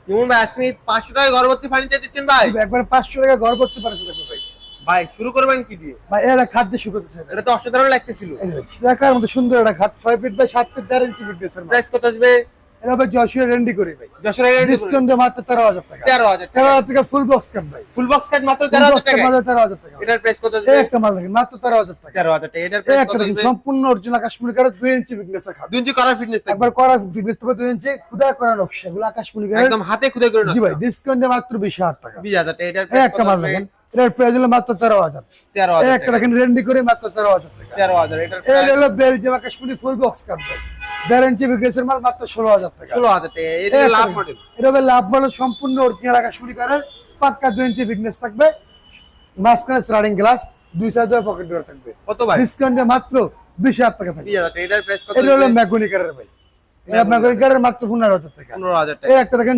ইমন ভাই আজকে 500 টাকায় ঘরভর্তি ফার্নিচার দিচ্ছেন ভাই? একবার 500 টাকা ঘর করতে পারছে দেখো ভাই। ভাই শুরু করবেন কি দিয়ে? ভাই এটা খাদ্য শুরু করতেছে। এটা তো অসাধারণ লাগতেছিল। দেখার মতো সুন্দর একটা খাট 6 ফিট বাই 7 ফিট 1.5 ইঞ্চি ফিট স্যার। প্রাইস কত আসবে? এটা ভাই যশোর রেন্ডি করে ভাই। যশোর রেন্ডি করে ডিসকাউন্ট মাত্র 13000 টাকা। 13000 টাকা। 13000 টাকা ফুল বক্স কাট ভাই। ফুল বক্স কাট মাত্র 13000 টাকা। 13000 টাকা। এটার প্রাইস কত আসবে? একটা মাল দেখেন মাত্র 13000 টাকা। 13000 টাকা। এটার প্রাইস কত আসবে? সম্পূর্ণ অরিজিনাল কাশ্মীরি কাঠের 2 ইঞ্চি ফিটনেসের খাট। 2 ইঞ্চি করার ফিটনেস থাকবে। একবার করা ফিটনেস তবে 2 ইঞ্চি খুদা করা নকশা এগুলো আকাশমণি কাঠের একদম হাতে খুদে করে না। জি ভাই ডিসকাউন্টে মাত্র 20000 টাকা। 20000 টাকা। এটার প্রাইস একটা কত মাল আসবে? দেখেন এটার প্রাইস হলো মাত্র 13000। 13000 একটা দেখেন রেন্ডি করে মাত্র 13000 টাকা। 13000 এটার এটা প্রাইস হলো বেলজিয়াম আকাশমণি ফুল বক্স কাট ভাই। 1.5 ইঞ্চি ফিটনেসের মাল মাত্র 16000 টাকা। 16000 টাকা। এটা লাভ মডেল। এটা হবে লাভ মডেল সম্পূর্ণ অরিজিনাল আকাশমণি কাঠের পাক্কা 2 ইঞ্চি ফিটনেস থাকবে। মাঝখানে স্লাইডিং গ্লাস 2 সাইডে পকেট ডোর থাকবে। কত ভাই? ডিসকাউন্টে মাত্র 20000 টাকা থাকবে। 20000 টাকা। এটার প্রাইস কত এটা হলো আসবে? ম্যাগনি কাঠের ভাই। এটা ম্যাগনি কাঠের মাত্র 15000 টাকা। 15000 টাকা। এই একটা দেখেন